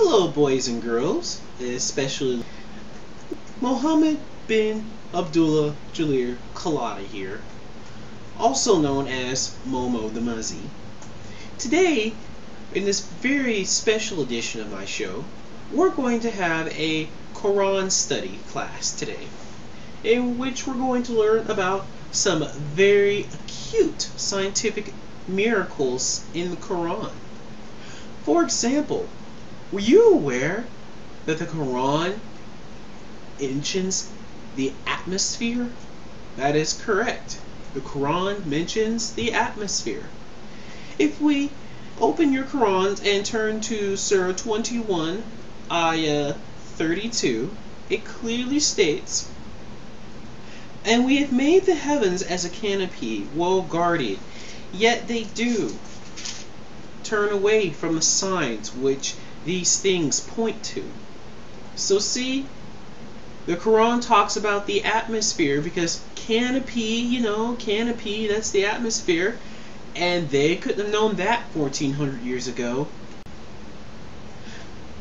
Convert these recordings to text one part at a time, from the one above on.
Hello, boys and girls, especially Mohammed bin Abdullah Jalir Kalada here, also known as Momo the Muzzy. Today, in this very special edition of my show, we're going to have a Quran study class today, in which we're going to learn about some very acute scientific miracles in the Quran. For example, were you aware that the Quran mentions the atmosphere? That is correct. The Quran mentions the atmosphere. If we open your Qurans and turn to Surah 21, Ayah 32, it clearly states, "And we have made the heavens as a canopy, well guarded, yet they do turn away from the signs which these things point to." So see, the Quran talks about the atmosphere because canopy, canopy, that's the atmosphere, and they couldn't have known that 1400 years ago.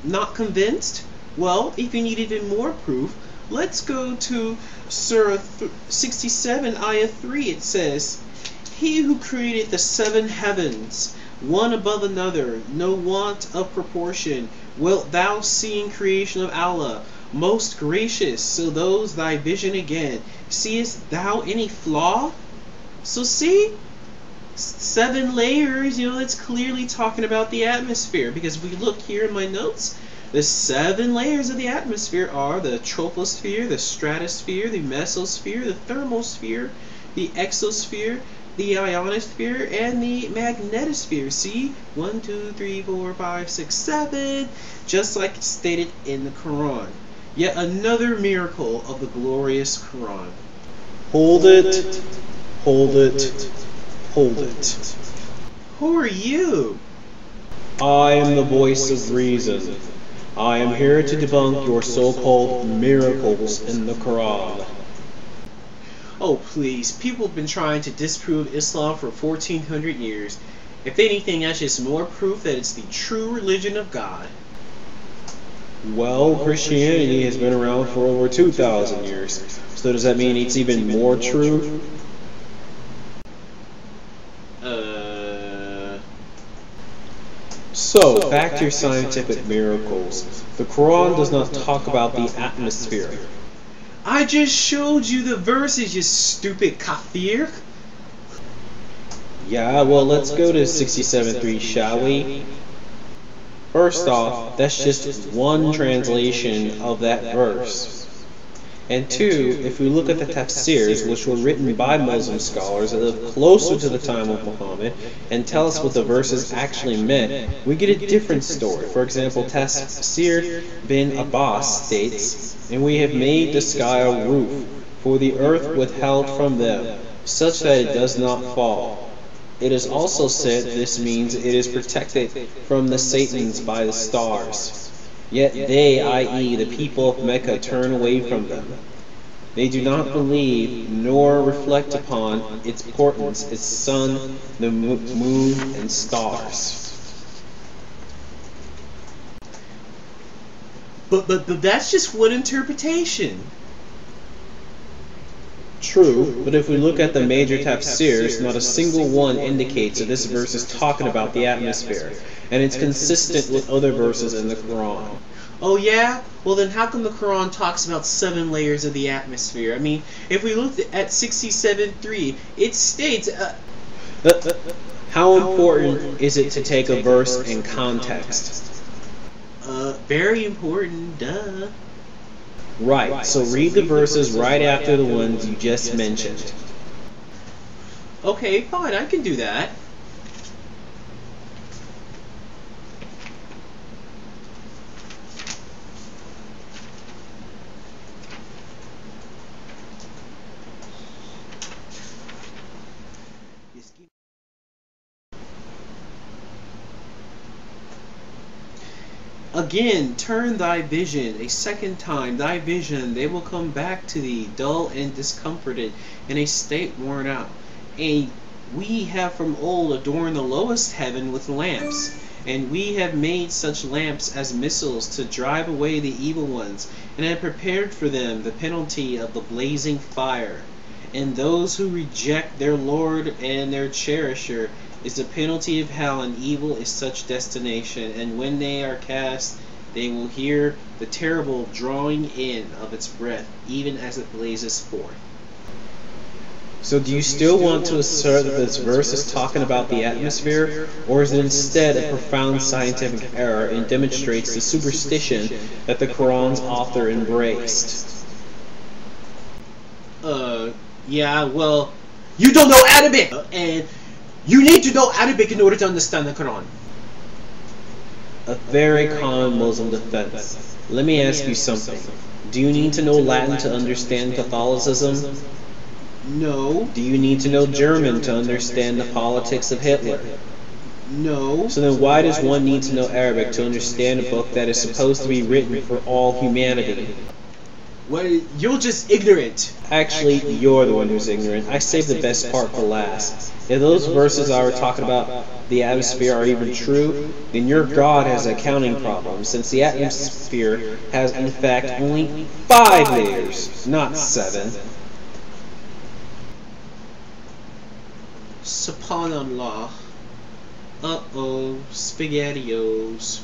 Not convinced? Well, if you need even more proof, let's go to Surah 67, Ayah 3. It says, "He who created the seven heavens, one above another, no want of proportion, wilt thou see in creation of Allah, most gracious, so those thy vision again, seest thou any flaw?" So see, 7 layers, it's clearly talking about the atmosphere, because if we look here in my notes, the 7 layers of the atmosphere are the troposphere, the stratosphere, the mesosphere, the thermosphere, the exosphere, the ionosphere, and the magnetosphere. See? 1, 2, 3, 4, 5, 6, 7, just like it's stated in the Quran. Yet another miracle of the glorious Quran. Hold it, hold it, hold it. Who are you? I am the voice of reason. I am here to debunk your so-called miracles in the Quran. Oh please, people have been trying to disprove Islam for 1400 years. If anything, that's just more proof that it's the true religion of God. Well, Christianity has been around for over 2,000 years. So does that mean it's even more true? So, back to your scientific miracles. The Quran does not talk about the atmosphere. I just showed you the verses, you stupid kafir. Yeah, well, let's go to 67.3, shall we? First off, that's just one translation of that verse. And two, if we look at the tafsirs, which were written by Muslim scholars that live closer to the time of Muhammad, and tell us what the verses actually meant, we get a different story. For example, Tafsir bin Abbas states, "And we have made the sky a roof, for the earth withheld from them, such that it does not fall. It is also said this means it is protected from the Satans by the stars. Yet they, i.e. the people of Mecca, turn away from them. They do not believe nor reflect upon its portents, its sun, the moon, and stars." But that's just one interpretation. True, but if we look at the major tafsirs, not a single one indicates that this verse is talking about the atmosphere, and it's consistent with other verses in the Quran. Oh yeah? Well then how come the Quran talks about 7 layers of the atmosphere? I mean, if we look at 67.3, it states... How important is it to take a verse in context? Very important, duh. Right, so read the verses right after the ones you just mentioned. Okay, fine, I can do that. Again, turn thy vision a second time, thy vision, they will come back to thee, dull and discomforted, in a state worn out. And we have from old adorned the lowest heaven with lamps, And we have made such lamps as missiles to drive away the evil ones, and have prepared for them the penalty of the blazing fire. And those who reject their Lord and their cherisher is the penalty of hell, and evil is such destination. And when they are cast, they will hear the terrible drawing in of its breath, even as it blazes forth. So do you still want to assert that this verse is talking about the atmosphere, or is it instead a profound scientific error and demonstrates the superstition that the Quran's author embraced? Yeah, well, you don't know Arabic, and you need to know Arabic in order to understand the Quran. A very common Muslim defense. Let me ask you something. Do you need to know Latin to understand Catholicism? No. Do you need to know German to understand the politics of Hitler? No. So then why does one need to know Arabic to understand a book that is supposed to be written for all humanity? Well, you're just ignorant. Actually, you're the one who's ignorant. I saved the best part for last. If those verses I were talking about the atmosphere are even true, then your God has an accounting problem, since the atmosphere has in fact only 5 layers, not 7. Subhanallah. Uh-oh, SpaghettiOs.